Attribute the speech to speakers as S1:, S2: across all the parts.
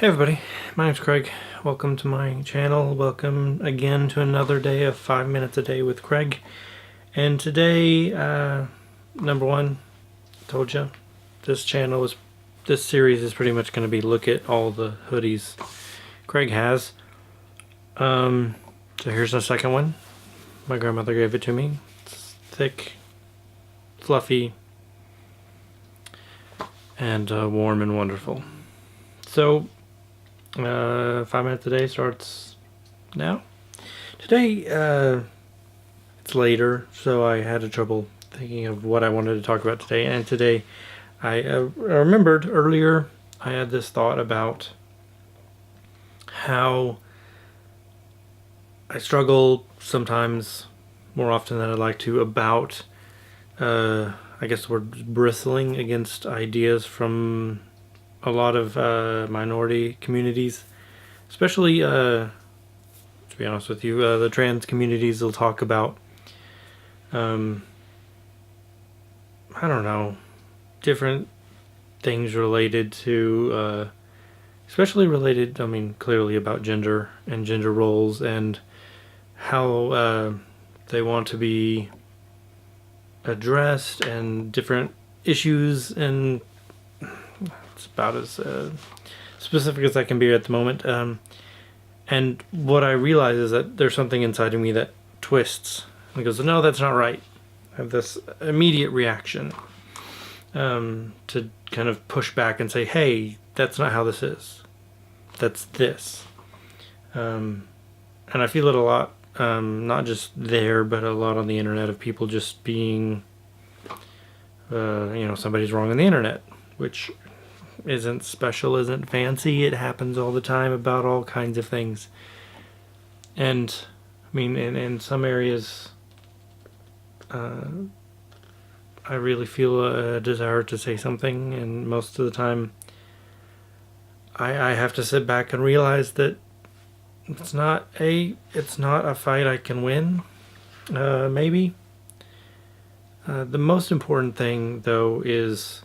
S1: Hey everybody, my name's Craig. Welcome to my channel. Welcome again to another day of 5 minutes a day with Craig. And today, number one, told you, this series is pretty much going to be look at all the hoodies Craig has. So here's the second one. My grandmother gave it to me. It's thick, fluffy, and warm and wonderful. So 5 minutes a day starts now. Today, it's later, so I had a trouble thinking of what I wanted to talk about today. And today, I remembered earlier I had this thought about how I struggle sometimes, more often than I'd like to, about, I guess the word bristling against ideas from a lot of minority communities, especially, to be honest with you, the trans communities will talk about, I don't know, different things related to, especially related, I mean, clearly about gender and gender roles and how they want to be addressed and different issues, and it's about as specific as I can be at the moment. And what I realize is that there's something inside of me that twists and goes, no, that's not right. I have this immediate reaction to kind of push back and say, hey, that's not how this is. That's this. And I feel it a lot, not just there, but a lot on the internet, of people just being, somebody's wrong on the internet, which isn't special, isn't fancy. It happens all the time about all kinds of things. And I mean, in some areas, I really feel a desire to say something, and most of the time I have to sit back and realize that it's not a fight I can win. Maybe. The most important thing, though, is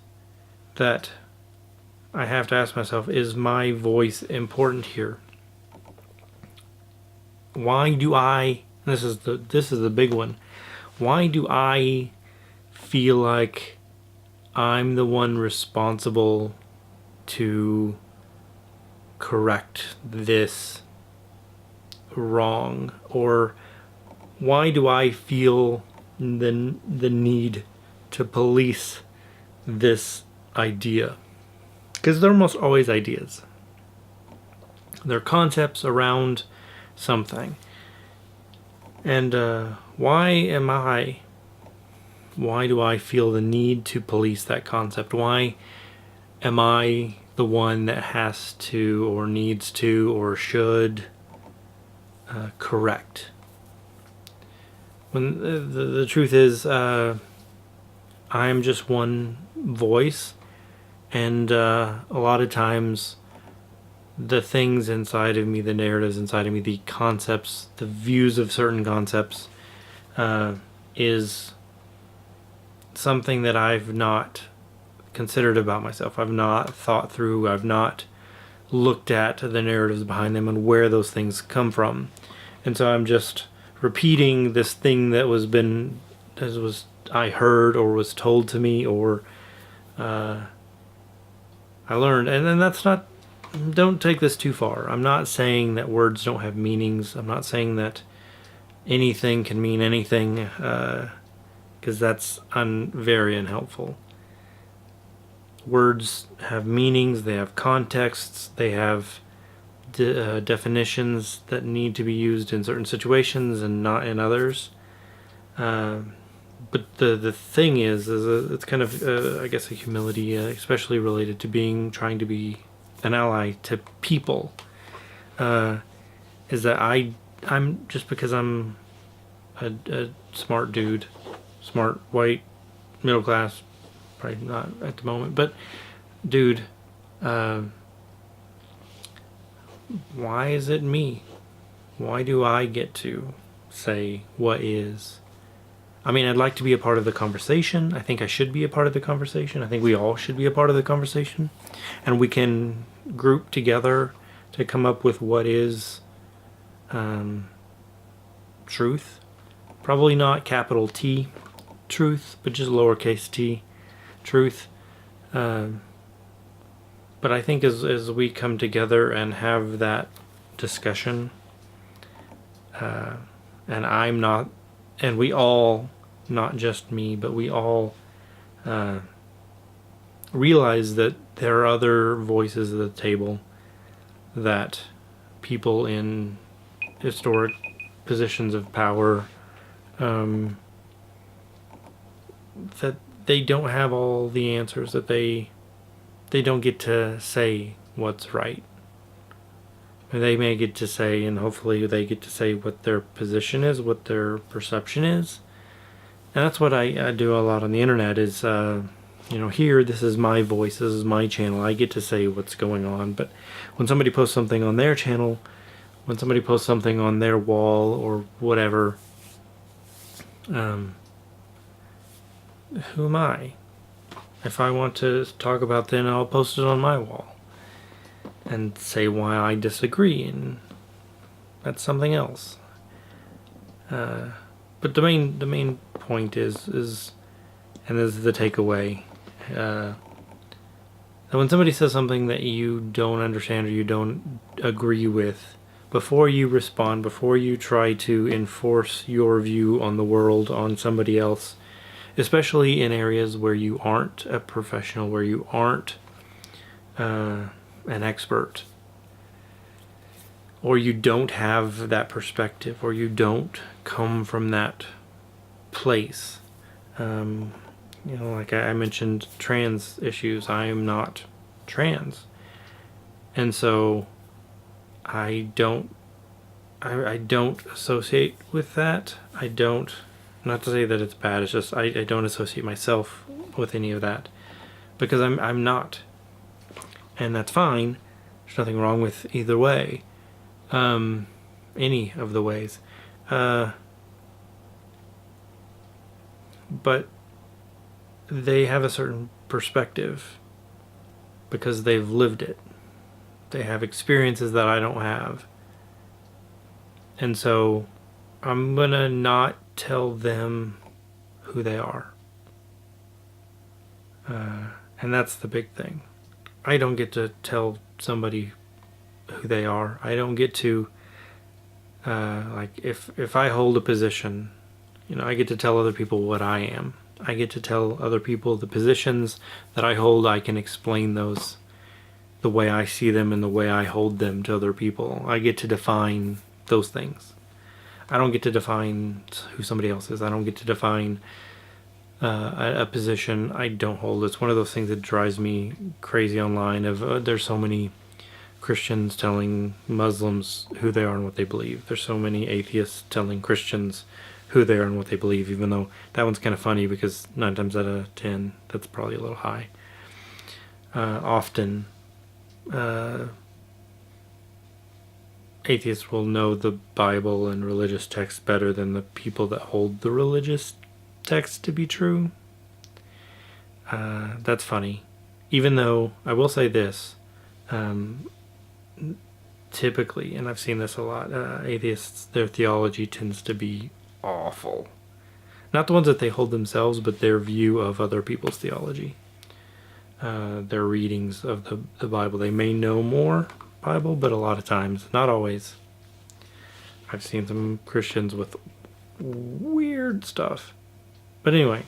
S1: that I have to ask myself, is my voice important here? Why do I, this is the big one, why do I feel like I'm the one responsible to correct this wrong? Or why do I feel the need to police this idea? Because they're almost always ideas. They're concepts around something. And why do I feel the need to police that concept? Why am I the one that has to, or needs to, or should correct? When the truth is, I am just one voice. And a lot of times, the things inside of me, the narratives inside of me, the concepts, the views of certain concepts, is something that I've not considered about myself. I've not thought through. I've not looked at the narratives behind them and where those things come from. And so I'm just repeating this thing that I heard or was told to me, or I learned. And then that's not, don't take this too far. I'm not saying that words don't have meanings. I'm not saying that anything can mean anything, because that's very unhelpful. Words have meanings, they have contexts, they have definitions that need to be used in certain situations and not in others. But the thing is it's kind of, I guess, a humility, especially related to trying to be an ally to people, is that I'm just because I'm a smart dude, smart, white, middle class, probably not at the moment, but dude, why is it me? Why do I get to say what is? I mean, I'd like to be a part of the conversation. I think I should be a part of the conversation. I think we all should be a part of the conversation. And we can group together to come up with what is truth. Probably not capital T truth, but just lowercase t truth. But I think as we come together and have that discussion, and I'm not, and we all, not just me, but we all realize that there are other voices at the table, that people in historic positions of power, that they don't have all the answers, that they don't get to say what's right. They may get to say, and hopefully they get to say what their position is, what their perception is. And that's what I do a lot on the internet is, here, this is my voice, this is my channel, I get to say what's going on. But when somebody posts something on their channel, when somebody posts something on their wall or whatever, who am I? If I want to talk about that, I'll post it on my wall and say why I disagree, and that's something else. But the main point is and this is the takeaway, that when somebody says something that you don't understand or you don't agree with, before you respond, before you try to enforce your view on the world on somebody else, especially in areas where you aren't a professional, where you aren't an expert, or you don't have that perspective, or you don't come from that place. Like I mentioned trans issues, I am not trans. And so I don't associate with that. Not to say that it's bad, it's just I don't associate myself with any of that, because I'm not. And that's fine. There's nothing wrong with either way. Any of the ways. But they have a certain perspective because they've lived it. They have experiences that I don't have. And so I'm gonna not tell them who they are. And that's the big thing. I don't get to tell somebody who they are. I don't get to, if I hold a position, I get to tell other people what I am. I get to tell other people the positions that I hold. I can explain those the way I see them and the way I hold them to other people. I get to define those things. I don't get to define who somebody else is. I don't get to define a position I don't hold. It's one of those things that drives me crazy online. There's so many Christians telling Muslims who they are and what they believe. There's so many atheists telling Christians who they are and what they believe, even though that one's kind of funny because 9 times out of 10, that's probably a little high. Often, atheists will know the Bible and religious texts better than the people that hold the religious text to be true. That's funny. Even though, I will say this, typically, and I've seen this a lot, atheists, their theology tends to be awful. Not the ones that they hold themselves, but their view of other people's theology. Their readings of the Bible. They may know more Bible, but a lot of times, not always. I've seen some Christians with weird stuff. But anyway,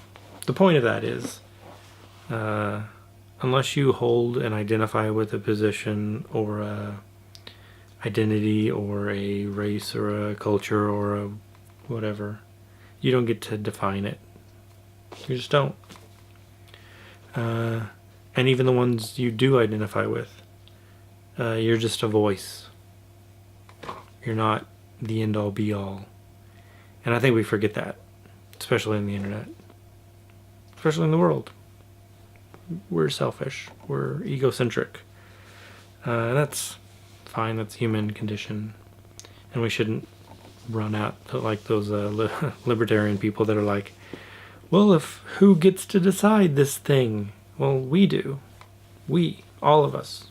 S1: the point of that is, unless you hold and identify with a position or a identity or a race or a culture or a whatever, you don't get to define it. You just don't. And even the ones you do identify with, you're just a voice. You're not the end-all be-all. And I think we forget that, especially in the internet, especially in the world. We're selfish. We're egocentric. That's fine. That's human condition. And we shouldn't run out to like those libertarian people that are like, Well, if who gets to decide this thing? Well, we do. We, all of us.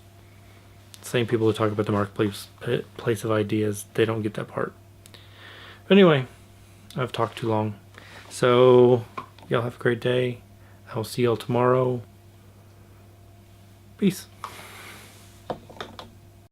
S1: Same people who talk about the marketplace place of ideas, they don't get that part. But anyway, I've talked too long. So, y'all have a great day. I'll see y'all tomorrow. Peace.